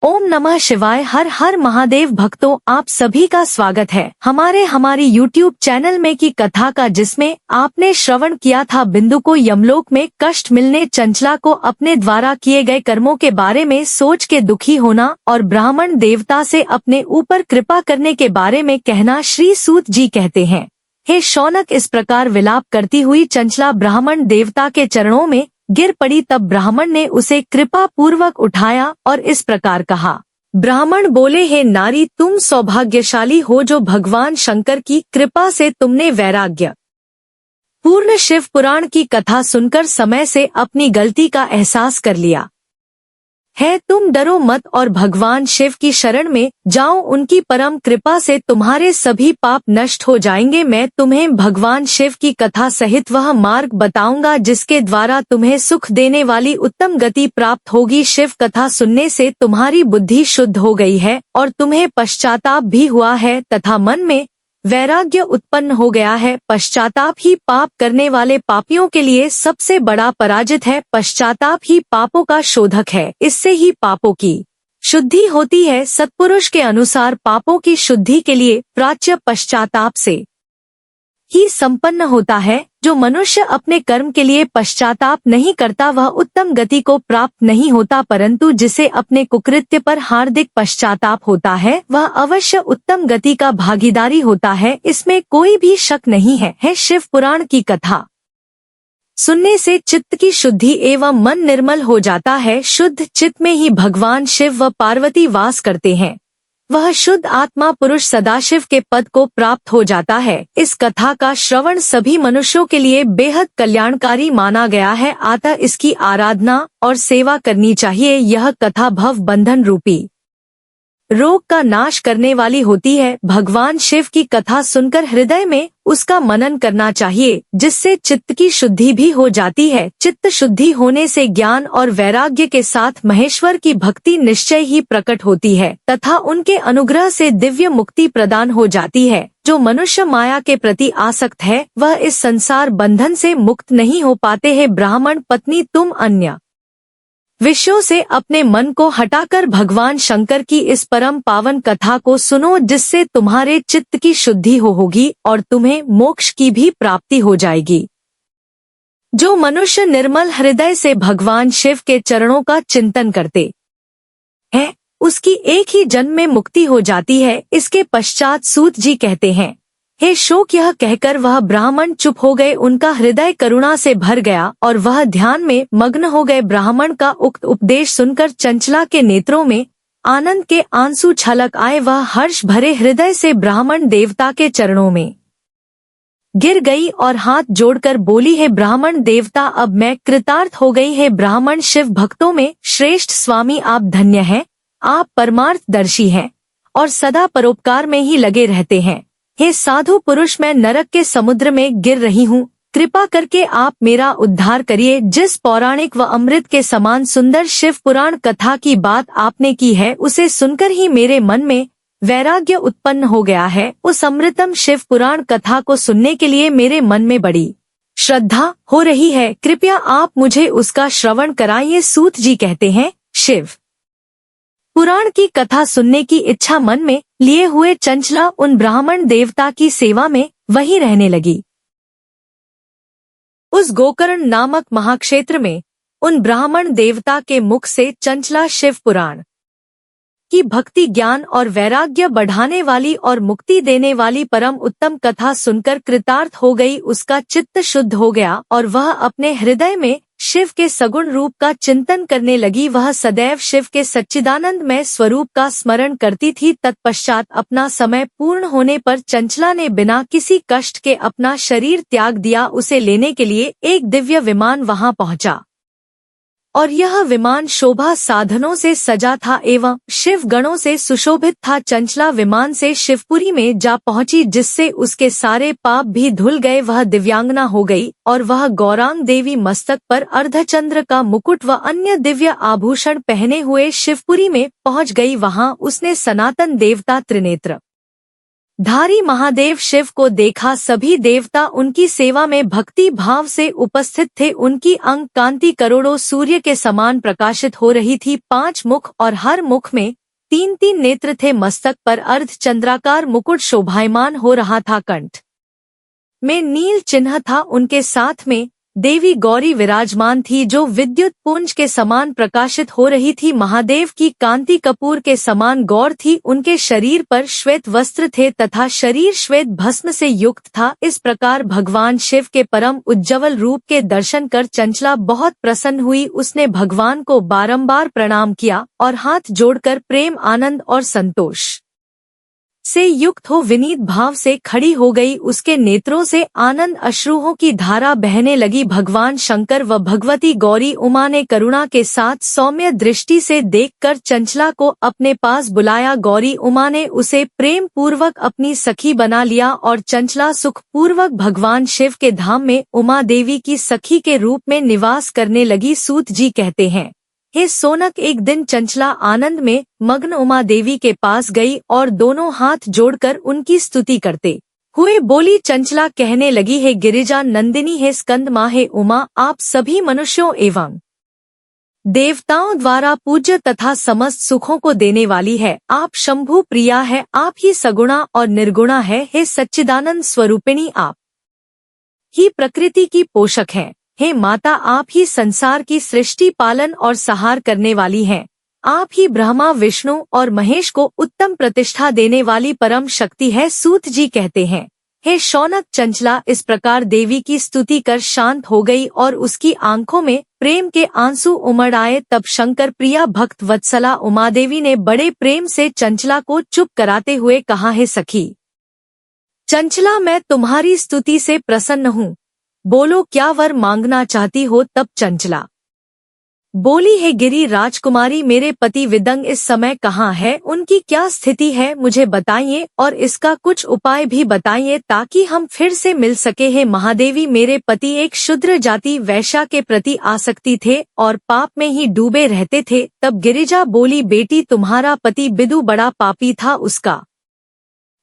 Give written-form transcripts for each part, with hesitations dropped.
ओम नमः शिवाय। हर हर महादेव भक्तों, आप सभी का स्वागत है हमारी YouTube चैनल में की कथा का, जिसमें आपने श्रवण किया था बिंदु को यमलोक में कष्ट मिलने, चंचला को अपने द्वारा किए गए कर्मों के बारे में सोच के दुखी होना और ब्राह्मण देवता से अपने ऊपर कृपा करने के बारे में कहना। श्री सूत जी कहते हैं, हे शौनक, इस प्रकार विलाप करती हुई चंचला ब्राह्मण देवता के चरणों में गिर पड़ी। तब ब्राह्मण ने उसे कृपा पूर्वक उठाया और इस प्रकार कहा। ब्राह्मण बोले, हे नारी, तुम सौभाग्यशाली हो जो भगवान शंकर की कृपा से तुमने वैराग्य पूर्ण शिव पुराण की कथा सुनकर समय से अपनी गलती का एहसास कर लिया है। तुम डरो मत और भगवान शिव की शरण में जाओ, उनकी परम कृपा से तुम्हारे सभी पाप नष्ट हो जाएंगे। मैं तुम्हें भगवान शिव की कथा सहित वह मार्ग बताऊंगा जिसके द्वारा तुम्हें सुख देने वाली उत्तम गति प्राप्त होगी। शिव कथा सुनने से तुम्हारी बुद्धि शुद्ध हो गई है और तुम्हें पश्चाताप भी हुआ है तथा मन में वैराग्य उत्पन्न हो गया है। पश्चाताप ही पाप करने वाले पापियों के लिए सबसे बड़ा पराजित है। पश्चाताप ही पापों का शोधक है, इससे ही पापों की शुद्धि होती है। सत्पुरुष के अनुसार पापों की शुद्धि के लिए प्राच्य पश्चाताप से ही संपन्न होता है। जो मनुष्य अपने कर्म के लिए पश्चाताप नहीं करता वह उत्तम गति को प्राप्त नहीं होता, परंतु जिसे अपने कुकृत्य पर हार्दिक पश्चाताप होता है वह अवश्य उत्तम गति का भागीदारी होता है, इसमें कोई भी शक नहीं है। शिव पुराण की कथा सुनने से चित्त की शुद्धि एवं मन निर्मल हो जाता है। शुद्ध चित्त में ही भगवान शिव व पार्वती वास करते हैं। वह शुद्ध आत्मा पुरुष सदाशिव के पद को प्राप्त हो जाता है। इस कथा का श्रवण सभी मनुष्यों के लिए बेहद कल्याणकारी माना गया है, अतः इसकी आराधना और सेवा करनी चाहिए। यह कथा भव बंधन रूपी रोग का नाश करने वाली होती है। भगवान शिव की कथा सुनकर हृदय में उसका मनन करना चाहिए, जिससे चित्त की शुद्धि भी हो जाती है। चित्त शुद्धि होने से ज्ञान और वैराग्य के साथ महेश्वर की भक्ति निश्चय ही प्रकट होती है तथा उनके अनुग्रह से दिव्य मुक्ति प्रदान हो जाती है। जो मनुष्य माया के प्रति आसक्त है वह इस संसार बंधन से मुक्त नहीं हो पाते हैं। ब्राह्मण पत्नी, तुम अन्य विषयों से अपने मन को हटाकर भगवान शंकर की इस परम पावन कथा को सुनो, जिससे तुम्हारे चित्त की शुद्धि होगी और तुम्हें मोक्ष की भी प्राप्ति हो जाएगी। जो मनुष्य निर्मल हृदय से भगवान शिव के चरणों का चिंतन करते हैं उसकी एक ही जन्म में मुक्ति हो जाती है। इसके पश्चात सूत जी कहते हैं, हे शोक, यह कहकर वह ब्राह्मण चुप हो गए। उनका हृदय करुणा से भर गया और वह ध्यान में मग्न हो गए। ब्राह्मण का उक्त उपदेश सुनकर चंचला के नेत्रों में आनंद के आंसू छलक आए। वह हर्ष भरे हृदय से ब्राह्मण देवता के चरणों में गिर गई और हाथ जोड़कर बोली, हे ब्राह्मण देवता, अब मैं कृतार्थ हो गई। हे ब्राह्मण शिव भक्तों में श्रेष्ठ स्वामी, आप धन्य हैं। आप परमार्थदर्शी हैं और सदा परोपकार में ही लगे रहते हैं। हे साधु पुरुष, मैं नरक के समुद्र में गिर रही हूँ, कृपा करके आप मेरा उद्धार करिए। जिस पौराणिक व अमृत के समान सुंदर शिव पुराण कथा की बात आपने की है उसे सुनकर ही मेरे मन में वैराग्य उत्पन्न हो गया है। उस अमृतम शिव पुराण कथा को सुनने के लिए मेरे मन में बड़ी श्रद्धा हो रही है, कृपया आप मुझे उसका श्रवण कराइए। सूत जी कहते हैं, शिव पुराण की कथा सुनने की इच्छा मन में लिए हुए चंचला उन ब्राह्मण देवता की सेवा में वहीं रहने लगी। उस गोकर्ण नामक महाक्षेत्र में उन ब्राह्मण देवता के मुख से चंचला शिव पुराण की भक्ति, ज्ञान और वैराग्य बढ़ाने वाली और मुक्ति देने वाली परम उत्तम कथा सुनकर कृतार्थ हो गई। उसका चित्त शुद्ध हो गया और वह अपने हृदय में शिव के सगुण रूप का चिंतन करने लगी। वह सदैव शिव के सच्चिदानंदमय स्वरूप का स्मरण करती थी। तत्पश्चात अपना समय पूर्ण होने पर चंचला ने बिना किसी कष्ट के अपना शरीर त्याग दिया। उसे लेने के लिए एक दिव्य विमान वहां पहुंचा और यह विमान शोभा साधनों से सजा था एवं शिव गणों से सुशोभित था। चंचला विमान से शिवपुरी में जा पहुंची, जिससे उसके सारे पाप भी धुल गए। वह दिव्यांगना हो गई और वह गौरांग देवी मस्तक पर अर्धचंद्र का मुकुट व अन्य दिव्य आभूषण पहने हुए शिवपुरी में पहुंच गई। वहां उसने सनातन देवता त्रिनेत्र धारी महादेव शिव को देखा, सभी देवता उनकी सेवा में भक्ति भाव से उपस्थित थे। उनकी अंग कांति करोड़ों सूर्य के समान प्रकाशित हो रही थी। 5 मुख और हर मुख में 3-3 नेत्र थे। मस्तक पर अर्ध चंद्राकार मुकुट शोभायमान हो रहा था। कंठ में नील चिन्ह था। उनके साथ में देवी गौरी विराजमान थी, जो विद्युत पुंज के समान प्रकाशित हो रही थी। महादेव की कांति कपूर के समान गौर थी। उनके शरीर पर श्वेत वस्त्र थे तथा शरीर श्वेत भस्म से युक्त था। इस प्रकार भगवान शिव के परम उज्ज्वल रूप के दर्शन कर चंचला बहुत प्रसन्न हुई। उसने भगवान को बारंबार प्रणाम किया और हाथ जोड़कर प्रेम, आनंद और संतोष से युक्त हो विनीत भाव से खड़ी हो गई। उसके नेत्रों से आनंद अश्रुओं की धारा बहने लगी। भगवान शंकर व भगवती गौरी उमा ने करुणा के साथ सौम्य दृष्टि से देखकर चंचला को अपने पास बुलाया। गौरी उमा ने उसे प्रेम पूर्वक अपनी सखी बना लिया और चंचला सुख पूर्वक भगवान शिव के धाम में उमा देवी की सखी के रूप में निवास करने लगी। सूत जी कहते हैं, हे सोनक, एक दिन चंचला आनंद में मग्न उमा देवी के पास गई और दोनों हाथ जोड़कर उनकी स्तुति करते हुए बोली। चंचला कहने लगी, हे गिरिजा नंदिनी, हे स्कंद माँ, हे उमा, आप सभी मनुष्यों एवं देवताओं द्वारा पूज्य तथा समस्त सुखों को देने वाली है। आप शंभु प्रिया है, आप ही सगुणा और निर्गुणा है। हे सच्चिदानंद स्वरूपिणी, आप ही प्रकृति की पोषक है। हे माता, आप ही संसार की सृष्टि, पालन और सहार करने वाली हैं। आप ही ब्रह्मा, विष्णु और महेश को उत्तम प्रतिष्ठा देने वाली परम शक्ति है। सूत जी कहते हैं, हे शौनक, चंचला इस प्रकार देवी की स्तुति कर शांत हो गई और उसकी आंखों में प्रेम के आंसू उमड़ आए। तब शंकर प्रिया भक्त वत्सला उमादेवी ने बड़े प्रेम से चंचला को चुप कराते हुए कहा, हे सखी चंचला, मैं तुम्हारी स्तुति से प्रसन्न हूँ। बोलो, क्या वर मांगना चाहती हो? तब चंचला बोली, हे गिरि राजकुमारी, मेरे पति विदंग इस समय कहाँ है? उनकी क्या स्थिति है? मुझे बताइए और इसका कुछ उपाय भी बताइए ताकि हम फिर से मिल सके। हे महादेवी, मेरे पति एक शूद्र जाति वैश्या के प्रति आसक्ति थे और पाप में ही डूबे रहते थे। तब गिरिजा बोली, बेटी, तुम्हारा पति बिदु बड़ा पापी था, उसका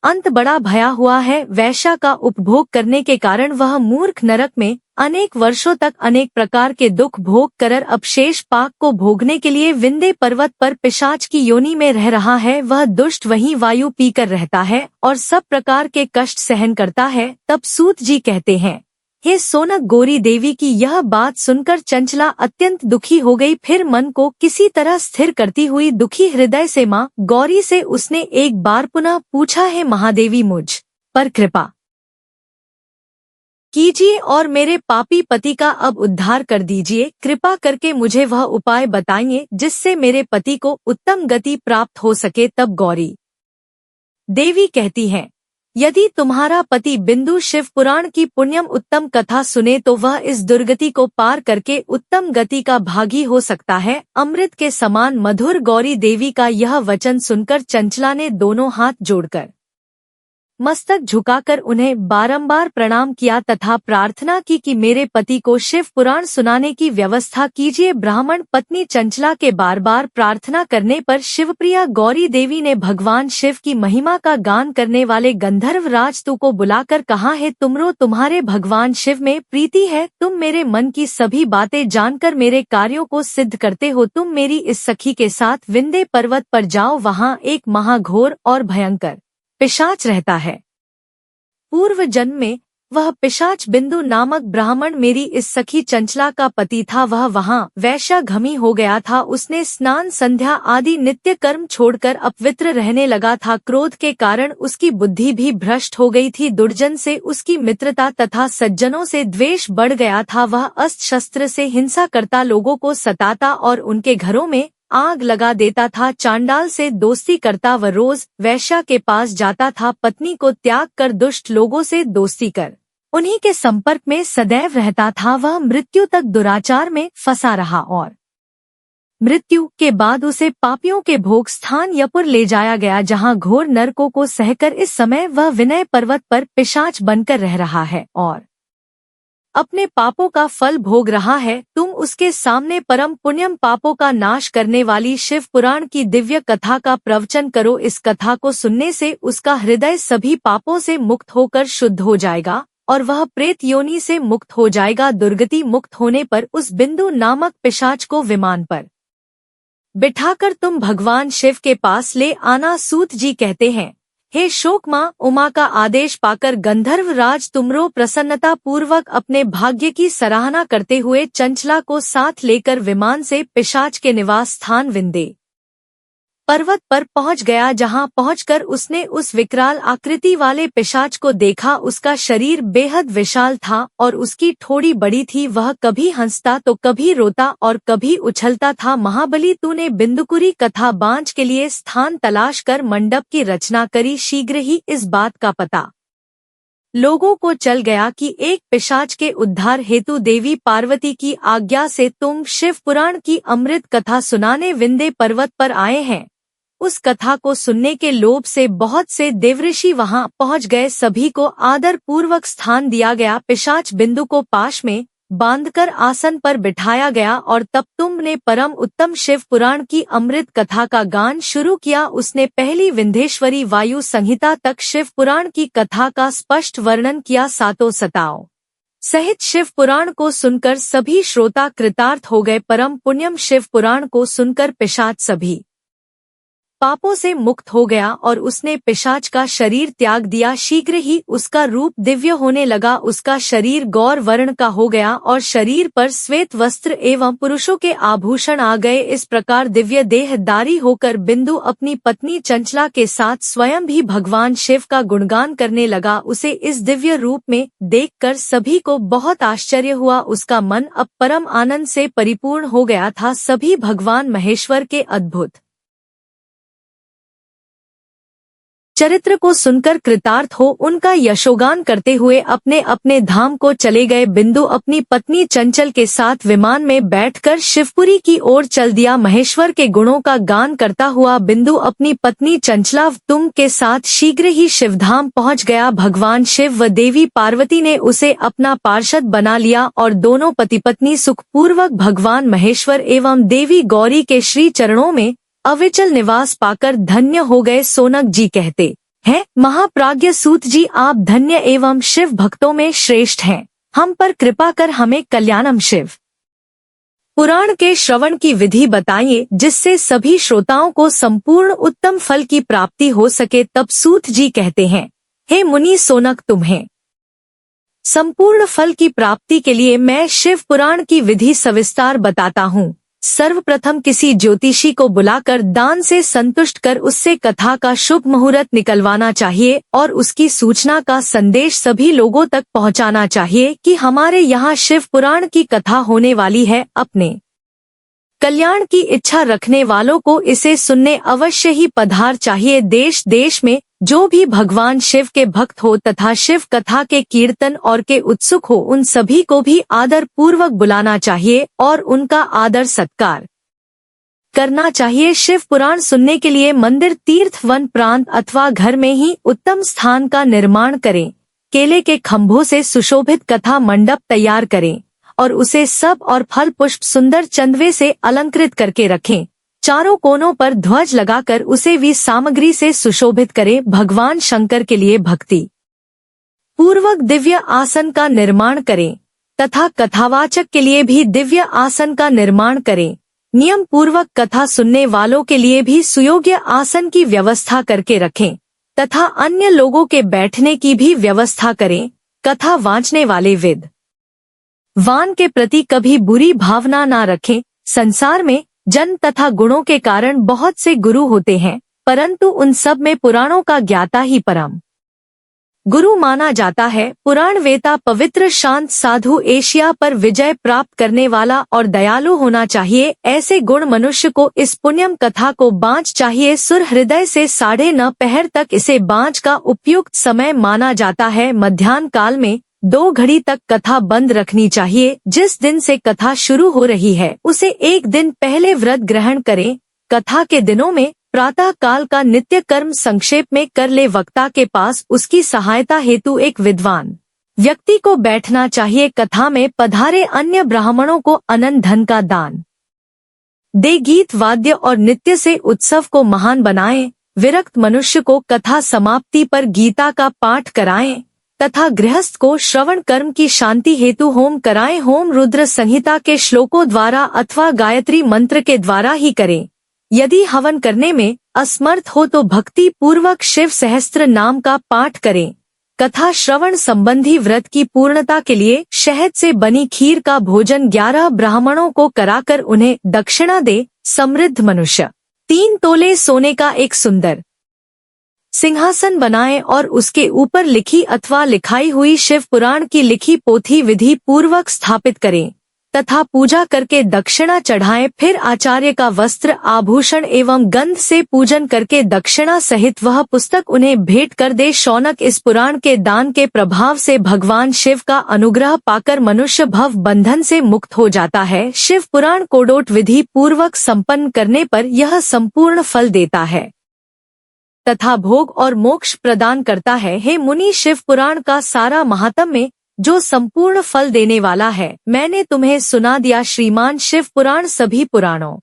अंत बड़ा भया हुआ है। वैश्या का उपभोग करने के कारण वह मूर्ख नरक में अनेक वर्षों तक अनेक प्रकार के दुख भोग कर अब शेष पाक को भोगने के लिए विंध्य पर्वत पर पिशाच की योनि में रह रहा है। वह दुष्ट वहीं वायु पीकर रहता है और सब प्रकार के कष्ट सहन करता है। तब सूत जी कहते हैं, हे सोनक, गौरी देवी की यह बात सुनकर चंचला अत्यंत दुखी हो गई। फिर मन को किसी तरह स्थिर करती हुई दुखी हृदय से माँ गौरी से उसने एक बार पुनः पूछा, है महादेवी, मुझ पर कृपा कीजिए और मेरे पापी पति का अब उद्धार कर दीजिए। कृपा करके मुझे वह उपाय बताइए जिससे मेरे पति को उत्तम गति प्राप्त हो सके। तब गौरी देवी कहती हैं, यदि तुम्हारा पति बिंदु शिव पुराण की पुण्यम उत्तम कथा सुने तो वह इस दुर्गति को पार करके उत्तम गति का भागी हो सकता है। अमृत के समान मधुर गौरी देवी का यह वचन सुनकर चंचला ने दोनों हाथ जोड़कर मस्तक झुकाकर उन्हें बारंबार प्रणाम किया तथा प्रार्थना की कि मेरे पति को शिव पुराण सुनाने की व्यवस्था कीजिए। ब्राह्मण पत्नी चंचला के बार बार प्रार्थना करने पर शिवप्रिया गौरी देवी ने भगवान शिव की महिमा का गान करने वाले गंधर्व राजतु को बुलाकर कहा, है तुमरो, तुम्हारे भगवान शिव में प्रीति है। तुम मेरे मन की सभी बातें जानकर मेरे कार्यों को सिद्ध करते हो। तुम मेरी इस सखी के साथ विंध्य पर्वत पर जाओ, वहाँ एक महाघोर और भयंकर पिशाच रहता है। पूर्व जन्म में वह पिशाच बिंदु नामक ब्राह्मण मेरी इस सखी चंचला का पति था। वह वहाँ वैश्याघमी हो गया था। उसने स्नान, संध्या आदि नित्य कर्म छोड़कर अपवित्र रहने लगा था। क्रोध के कारण उसकी बुद्धि भी भ्रष्ट हो गई थी। दुर्जन से उसकी मित्रता तथा सज्जनों से द्वेष बढ़ गया था। वह अस्त्र शस्त्र से हिंसा करता, लोगों को सताता और उनके घरों में आग लगा देता था। चांडाल से दोस्ती करता व रोज वैश्या के पास जाता था। पत्नी को त्याग कर दुष्ट लोगों से दोस्ती कर उन्हीं के संपर्क में सदैव रहता था। वह मृत्यु तक दुराचार में फंसा रहा और मृत्यु के बाद उसे पापियों के भोग स्थान यपुर ले जाया गया, जहाँ घोर नरकों को सहकर इस समय वह विनय पर्वत पर पिशाच बनकर रह रहा है और अपने पापों का फल भोग रहा है, तुम उसके सामने परम पुण्यम पापों का नाश करने वाली शिव पुराण की दिव्य कथा का प्रवचन करो। इस कथा को सुनने से उसका हृदय सभी पापों से मुक्त होकर शुद्ध हो जाएगा और वह प्रेत योनि से मुक्त हो जाएगा। दुर्गति मुक्त होने पर उस बिंदु नामक पिशाच को विमान पर बिठाकर तुम भगवान शिव के पास ले आना। सूत जी कहते हैं, हे शोक माँ, उमा का आदेश पाकर गंधर्व राज तुमरो प्रसन्नता पूर्वक अपने भाग्य की सराहना करते हुए चंचला को साथ लेकर विमान से पिशाच के निवास स्थान विंध्य पर्वत पर पहुंच गया। जहां पहुंचकर उसने उस विकराल आकृति वाले पिशाच को देखा। उसका शरीर बेहद विशाल था और उसकी ठोड़ी बड़ी थी। वह कभी हंसता तो कभी रोता और कभी उछलता था। महाबली, तूने बिंदुकुरी कथा बांझ के लिए स्थान तलाश कर मंडप की रचना करी। शीघ्र ही इस बात का पता लोगों को चल गया कि एक पिशाच के उद्धार हेतु देवी पार्वती की आज्ञा से तुम शिव पुराण की अमृत कथा सुनाने विंध्य पर्वत पर आए हैं। उस कथा को सुनने के लोभ से बहुत से देवऋषि वहां पहुंच गए। सभी को आदर पूर्वक स्थान दिया गया। पिशाच बिंदु को पाश में बांधकर आसन पर बिठाया गया और तब तुमने परम उत्तम शिव पुराण की अमृत कथा का गान शुरू किया। उसने पहली विंध्येश्वरी वायु संहिता तक शिव पुराण की कथा का स्पष्ट वर्णन किया। सातों सताओं सहित शिव पुराण को सुनकर सभी श्रोता कृतार्थ हो गए। परम पुण्यम शिव पुराण को सुनकर पिशाच सभी पापों से मुक्त हो गया और उसने पिशाच का शरीर त्याग दिया। शीघ्र ही उसका रूप दिव्य होने लगा। उसका शरीर गौर वर्ण का हो गया और शरीर पर श्वेत वस्त्र एवं पुरुषों के आभूषण आ गए। इस प्रकार दिव्य देहधारी होकर बिंदु अपनी पत्नी चंचला के साथ स्वयं भी भगवान शिव का गुणगान करने लगा। उसे इस दिव्य रूप में देखकर सभी को बहुत आश्चर्य हुआ। उसका मन अब परम आनंद से परिपूर्ण हो गया था। सभी भगवान महेश्वर के अद्भुत चरित्र को सुनकर कृतार्थ हो उनका यशोगान करते हुए अपने अपने धाम को चले गए। बिंदु अपनी पत्नी चंचल के साथ विमान में बैठकर शिवपुरी की ओर चल दिया। महेश्वर के गुणों का गान करता हुआ बिंदु अपनी पत्नी चंचला तुम के साथ शीघ्र ही शिवधाम पहुंच गया। भगवान शिव व देवी पार्वती ने उसे अपना पार्षद बना लिया और दोनों पति पत्नी सुखपूर्वक भगवान महेश्वर एवं देवी गौरी के श्री चरणों में अविचल निवास पाकर धन्य हो गए। सोनक जी कहते हैं, महाप्राज्ञ सूत जी, आप धन्य एवं शिव भक्तों में श्रेष्ठ हैं। हम पर कृपा कर हमें कल्याणम शिव पुराण के श्रवण की विधि बताइए जिससे सभी श्रोताओं को संपूर्ण उत्तम फल की प्राप्ति हो सके। तब सूत जी कहते हैं, हे मुनि सोनक, तुम्हें संपूर्ण फल की प्राप्ति के लिए मैं शिव पुराण की विधि सविस्तार बताता हूँ। सर्वप्रथम किसी ज्योतिषी को बुलाकर दान से संतुष्ट कर उससे कथा का शुभ मुहूर्त निकलवाना चाहिए और उसकी सूचना का संदेश सभी लोगों तक पहुंचाना चाहिए कि हमारे यहाँ शिव पुराण की कथा होने वाली है। अपने कल्याण की इच्छा रखने वालों को इसे सुनने अवश्य ही पधार चाहिए। देश देश में जो भी भगवान शिव के भक्त हो तथा शिव कथा के कीर्तन और के उत्सुक हो उन सभी को भी आदर पूर्वक बुलाना चाहिए और उनका आदर सत्कार करना चाहिए। शिव पुराण सुनने के लिए मंदिर, तीर्थ, वन प्रांत अथवा घर में ही उत्तम स्थान का निर्माण करें। केले के खंभों से सुशोभित कथा मंडप तैयार करें और उसे सब और फल पुष्प सुंदर चंदवे से अलंकृत करके रखें। चारों कोनों पर ध्वज लगाकर उसे भी सामग्री से सुशोभित करें। भगवान शंकर के लिए भक्ति पूर्वक दिव्य आसन का निर्माण करें तथा कथावाचक के लिए भी दिव्य आसन का निर्माण करें। नियम पूर्वक कथा सुनने वालों के लिए भी सुयोग्य आसन की व्यवस्था करके रखें तथा अन्य लोगों के बैठने की भी व्यवस्था करें। कथा वांचने वाले विद्वान के प्रति कभी बुरी भावना न रखें। संसार में जन्म तथा गुणों के कारण बहुत से गुरु होते हैं, परंतु उन सब में पुराणों का ज्ञाता ही परम गुरु माना जाता है। पुराण वेता पवित्र शांत साधु एशिया पर विजय प्राप्त करने वाला और दयालु होना चाहिए। ऐसे गुण मनुष्य को इस पुण्यम कथा को बाँझ चाहिए। सुर हृदय से 9:30 पहर तक इसे बाँझ का उपयुक्त समय माना जाता है। मध्याह्न काल में 2 घड़ी तक कथा बंद रखनी चाहिए। जिस दिन से कथा शुरू हो रही है उसे एक दिन पहले व्रत ग्रहण करें। कथा के दिनों में प्रातः काल का नित्य कर्म संक्षेप में कर ले। वक्ता के पास उसकी सहायता हेतु एक विद्वान व्यक्ति को बैठना चाहिए। कथा में पधारे अन्य ब्राह्मणों को अनंत धन का दान दे। गीत वाद्य और नृत्य से उत्सव को महान बनाएं। विरक्त मनुष्य को कथा समाप्ति पर गीता का पाठ कराएं तथा गृहस्थ को श्रवण कर्म की शांति हेतु होम कराएं। होम रुद्र संहिता के श्लोकों द्वारा अथवा गायत्री मंत्र के द्वारा ही करें। यदि हवन करने में असमर्थ हो तो भक्ति पूर्वक शिव सहस्त्र नाम का पाठ करें। कथा श्रवण संबंधी व्रत की पूर्णता के लिए शहद से बनी खीर का भोजन 11 ब्राह्मणों को कराकर उन्हें दक्षिणा दे। समृद्ध मनुष्य 3 तोले सोने का एक सुंदर सिंहासन बनाए और उसके ऊपर लिखी अथवा लिखाई हुई शिव पुराण की लिखी पोथी विधि पूर्वक स्थापित करें तथा पूजा करके दक्षिणा चढ़ाएं। फिर आचार्य का वस्त्र आभूषण एवं गंध से पूजन करके दक्षिणा सहित वह पुस्तक उन्हें भेंट कर दे। शौनक इस पुराण के दान के प्रभाव से भगवान शिव का अनुग्रह पाकर मनुष्य भव बंधन से मुक्त हो जाता है। शिव पुराण कोडोट विधि पूर्वक संपन्न करने पर यह संपूर्ण फल देता है तथा भोग और मोक्ष प्रदान करता है। हे मुनि, शिव पुराण का सारा महात्म्य जो संपूर्ण फल देने वाला है मैंने तुम्हें सुना दिया। श्रीमान शिव पुराण सभी पुराणों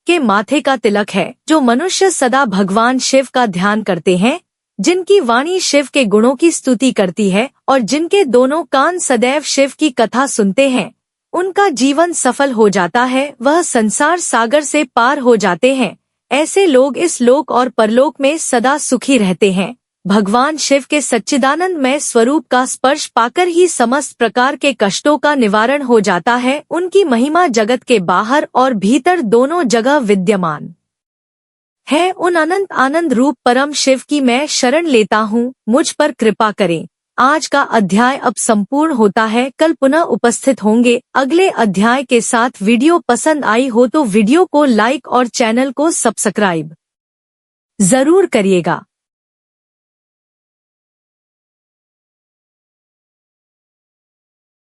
के माथे का तिलक है। जो मनुष्य सदा भगवान शिव का ध्यान करते हैं, जिनकी वाणी शिव के गुणों की स्तुति करती है और जिनके दोनों कान सदैव शिव की कथा सुनते हैं, उनका जीवन सफल हो जाता है। वह संसार सागर से पार हो जाते हैं। ऐसे लोग इस लोक और परलोक में सदा सुखी रहते हैं। भगवान शिव के सच्चिदानंदमय स्वरूप का स्पर्श पाकर ही समस्त प्रकार के कष्टों का निवारण हो जाता है। उनकी महिमा जगत के बाहर और भीतर दोनों जगह विद्यमान है। उन अनंत आनंद रूप परम शिव की मैं शरण लेता हूँ, मुझ पर कृपा करें। आज का अध्याय अब संपूर्ण होता है। कल पुनः उपस्थित होंगे अगले अध्याय के साथ। वीडियो पसंद आई हो तो वीडियो को लाइक और चैनल को सब्सक्राइब जरूर करिएगा।